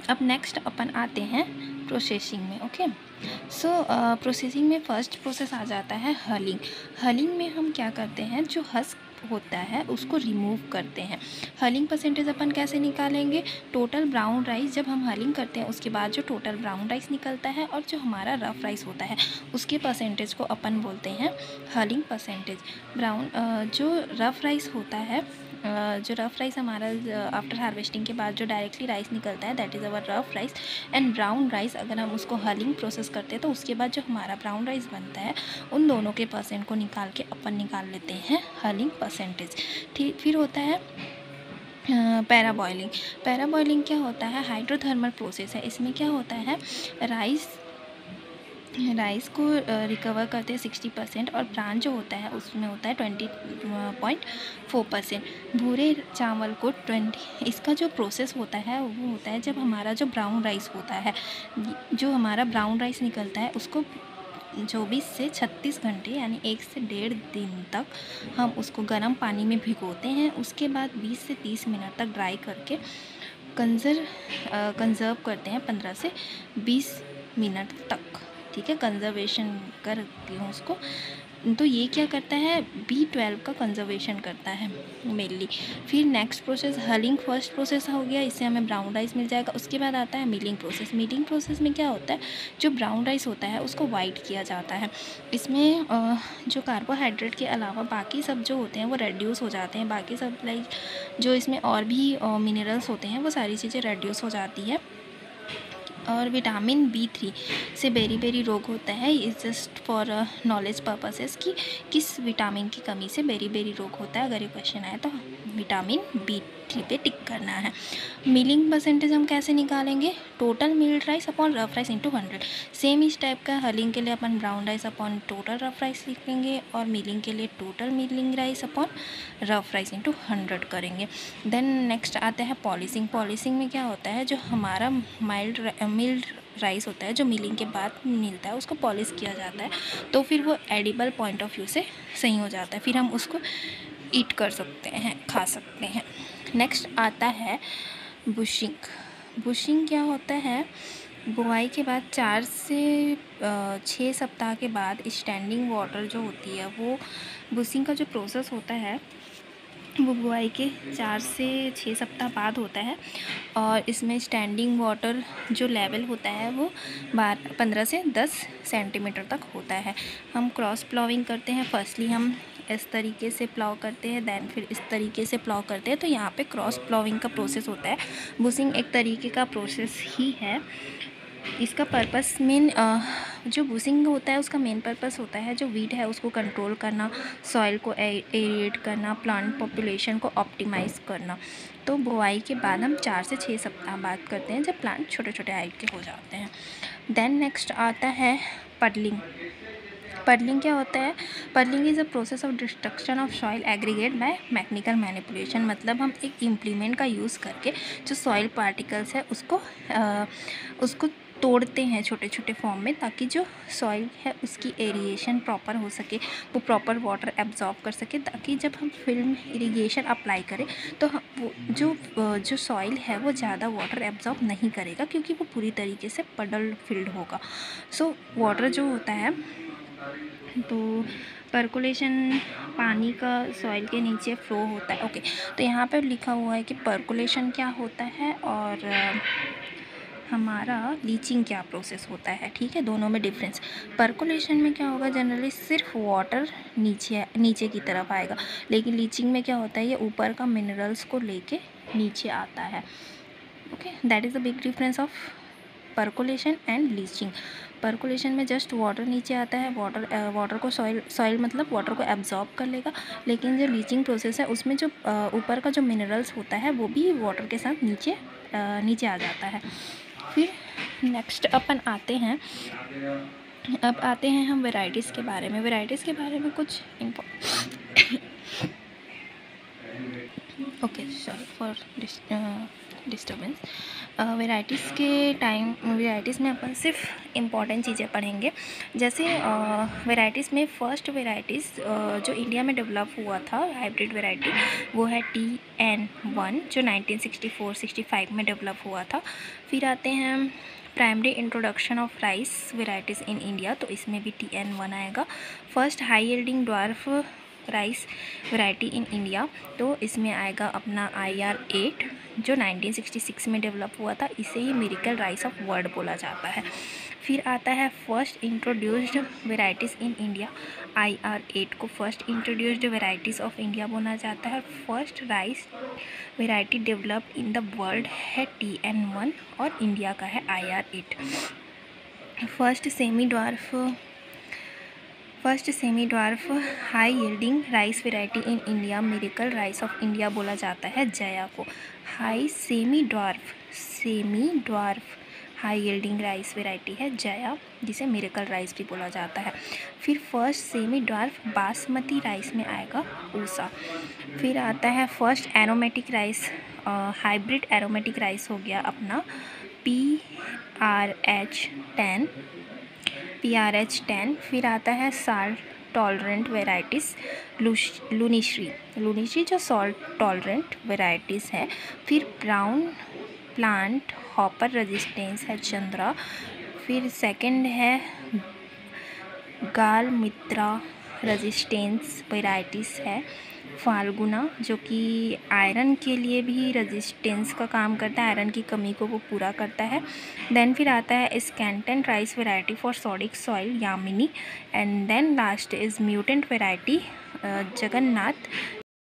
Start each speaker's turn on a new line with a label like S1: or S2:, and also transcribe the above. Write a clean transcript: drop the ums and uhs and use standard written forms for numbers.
S1: अब नेक्स्ट अपन आते हैं प्रोसेसिंग में। ओके, सो प्रोसेसिंग में फर्स्ट प्रोसेस आ जाता है हलिंग। हलिंग में हम क्या करते हैं, जो हस्क होता है उसको रिमूव करते हैं। हलिंग परसेंटेज अपन कैसे निकालेंगे, टोटल ब्राउन राइस जब हम हलिंग करते हैं उसके बाद जो टोटल ब्राउन राइस निकलता है और जो हमारा रफ़ राइस होता है उसके परसेंटेज को अपन बोलते हैं हलिंग परसेंटेज। जो रफ़ राइस होता है, जो रफ़ राइस हमारा आफ्टर हार्वेस्टिंग के बाद जो डायरेक्टली राइस निकलता है that is our rough rice. And brown rice अगर हम उसको हलिंग प्रोसेस करते हैं तो उसके बाद जो हमारा ब्राउन राइस बनता है उन दोनों के परसेंट को निकाल के अपन निकाल लेते हैं हलिंग परसेंटेज। ठीक, फिर होता है पैरा बॉइलिंग। पैरा बॉइलिंग क्या होता है, हाइड्रोथर्मल प्रोसेस है। इसमें क्या होता है, राइस को रिकवर करते हैं 60% और ब्रान जो होता है उसमें होता है 20.4%। भूरे चावल को 20, इसका जो प्रोसेस होता है वो होता है जब हमारा जो ब्राउन राइस होता है, जो हमारा ब्राउन राइस निकलता है उसको 24 से 36 घंटे यानी 1 से 1.5 दिन तक हम उसको गर्म पानी में भिगोते हैं। उसके बाद 20 से 30 मिनट तक ड्राई करके कंजर्व करते हैं 15 से 20 मिनट तक। ठीक है, कंजर्वेशन करती हूँ उसको। तो ये क्या करता है, B12 का कंजर्वेशन करता है मेनली। फिर नेक्स्ट प्रोसेस हलिंग फर्स्ट प्रोसेस हो गया, इससे हमें ब्राउन राइस मिल जाएगा। उसके बाद आता है मिलिंग प्रोसेस। मिलिंग प्रोसेस में क्या होता है, जो ब्राउन राइस होता है उसको वाइट किया जाता है। इसमें जो कार्बोहाइड्रेट के अलावा बाकी सब जो होते हैं वो रेड्यूस हो जाते हैं। बाकी सब लाइक जो इसमें और भी मिनरल्स होते हैं वो सारी चीज़ें रेड्यूस हो जाती है। और विटामिन B3 से बेरी रोग होता है। Is just for knowledge purposes कि किस विटामिन की कमी से बेरी रोग होता है। अगर ये क्वेश्चन आए तो विटामिन B3 पे टिक करना है। मिलिंग परसेंटेज हम कैसे निकालेंगे, total milled rice upon rough rice into 100। Same इस टाइप का हलिंग के लिए अपन brown rice upon total rough rice लिखेंगे और मिलिंग के लिए total milling rice upon rough rice into 100 करेंगे। देन नेक्स्ट आता है पॉलिशिंग। पॉलिशिंग में क्या होता है, जो हमारा मिल्ड राइस होता है जो मिलिंग के बाद मिलता है उसको पॉलिश किया जाता है तो फिर वो एडिबल पॉइंट ऑफ व्यू से सही हो जाता है, फिर हम उसको ईट कर सकते हैं, खा सकते हैं। नेक्स्ट आता है बुशिंग। बुशिंग क्या होता है, बुआई के बाद 4 से 6 सप्ताह के बाद स्टैंडिंग वाटर जो होती है वो बुशिंग का जो प्रोसेस होता है वो बुआई के 4 से 6 सप्ताह बाद होता है। और इसमें स्टैंडिंग वाटर जो लेवल होता है वो 15 से 10 सेंटीमीटर तक होता है। हम क्रॉस प्लॉविंग करते हैं। फर्स्टली हम इस तरीके से प्लॉव करते हैं, देन फिर इस तरीके से प्लॉव करते हैं। तो यहाँ पे क्रॉस प्लॉविंग का प्रोसेस होता है। बुशिंग एक तरीके का प्रोसेस ही है। इसका पर्पस मेन जो बुशिंग होता है उसका मेन पर्पस होता है जो वीड है उसको कंट्रोल करना, सॉइल को एरिएट करना, प्लांट पॉपुलेशन को ऑप्टिमाइज़ करना। तो बुआई के बाद हम 4 से 6 सप्ताह बाद करते हैं जब प्लांट छोटे छोटे हाइट के हो जाते हैं। देन नेक्स्ट आता है पडलिंग। पडलिंग क्या होता है, puddling is a process of destruction of soil aggregate by mechanical manipulation. मतलब हम एक इम्प्लीमेंट का यूज़ करके जो सॉइल पार्टिकल्स है उसको तोड़ते हैं छोटे छोटे फॉर्म में, ताकि जो सॉइल है उसकी एरिएशन प्रॉपर हो सके, वो प्रॉपर वाटर एब्जॉर्ब कर सके, ताकि जब हम फिल्म इरिगेशन अप्लाई करें तो वो जो सॉइल है वो ज़्यादा वाटर एब्जॉर्ब नहीं करेगा क्योंकि वो पूरी तरीके से पडल फिल्ड होगा। सो वाटर जो होता है, तो पर्कुलेशन पानी का सॉइल के नीचे फ्लो होता है। ओके, तो यहाँ पर लिखा हुआ है कि पर्कुलेशन क्या होता है और हमारा लीचिंग क्या प्रोसेस होता है। ठीक है, दोनों में डिफरेंस। पर्कुलेशन में क्या होगा, जनरली सिर्फ वाटर नीचे की तरफ आएगा, लेकिन लीचिंग में क्या होता है, ये ऊपर का मिनरल्स को लेके नीचे आता है। Okay, that is the big difference of percolation and leaching. Percolation में जस्ट वाटर नीचे आता है, वाटर को सॉइल मतलब वाटर को एब्जॉर्ब कर लेगा, लेकिन जो लीचिंग प्रोसेस है उसमें जो ऊपर का जो मिनरल्स होता है वो भी वाटर के साथ नीचे आ जाता है। फिर नेक्स्ट अपन आते हैं, अब आते हैं हम वेराइटीज़ के बारे में। वेराइटीज़ के बारे में कुछ okay, sorry for disturbance. Varieties के टाइम, वेराइटीज़ में अपन सिर्फ इम्पॉर्टेंट चीज़ें पढ़ेंगे। जैसे वेराइटीज़ में फर्स्ट वेराइटीज़ जो इंडिया में डेवलप हुआ था हाइब्रिड वेराइटी, वो है TN1 जो 1964-65 में डेवलप हुआ था। फिर आते हैं primary introduction of rice varieties in India, तो इसमें भी TN1 आएगा। First high yielding dwarf rice variety in India, तो इसमें आएगा अपना IR8 जो 1966 में डेवलप हुआ था। इसे ही मिरेकल राइस ऑफ वर्ल्ड बोला जाता है। फिर आता है first introduced varieties in India. IR8 को first introduced varieties of India बोला जाता है। First rice variety develop in the world है TN1 और इंडिया का है IR8। First semi dwarf high yielding rice variety in India, miracle rice of India बोला जाता है जया को। Semi dwarf high yielding rice variety है जया, जिसे मिरेकल राइस भी बोला जाता है। फिर first semi dwarf basmati rice में आएगा ऊषा। फिर आता है first aromatic rice, hybrid aromatic rice हो गया अपना PRH10। फिर आता है साल्ट टॉलरेंट वेराइटीज़ लुनिश्री जो सॉल्ट टॉलरेंट वेराइटीज़ है। फिर ब्राउन प्लांट हॉपर रेजिस्टेंस है चंद्रा। फिर सेकंड है गाल मित्रा रेजिस्टेंस वेराइटीज़ है फाल्गुना, जो कि आयरन के लिए भी रेजिस्टेंस का काम करता है, आयरन की कमी को वो पूरा करता है। देन फिर आता है स्कैंटन rice variety for sodic soil Yamini. And then last is mutant variety Jagannath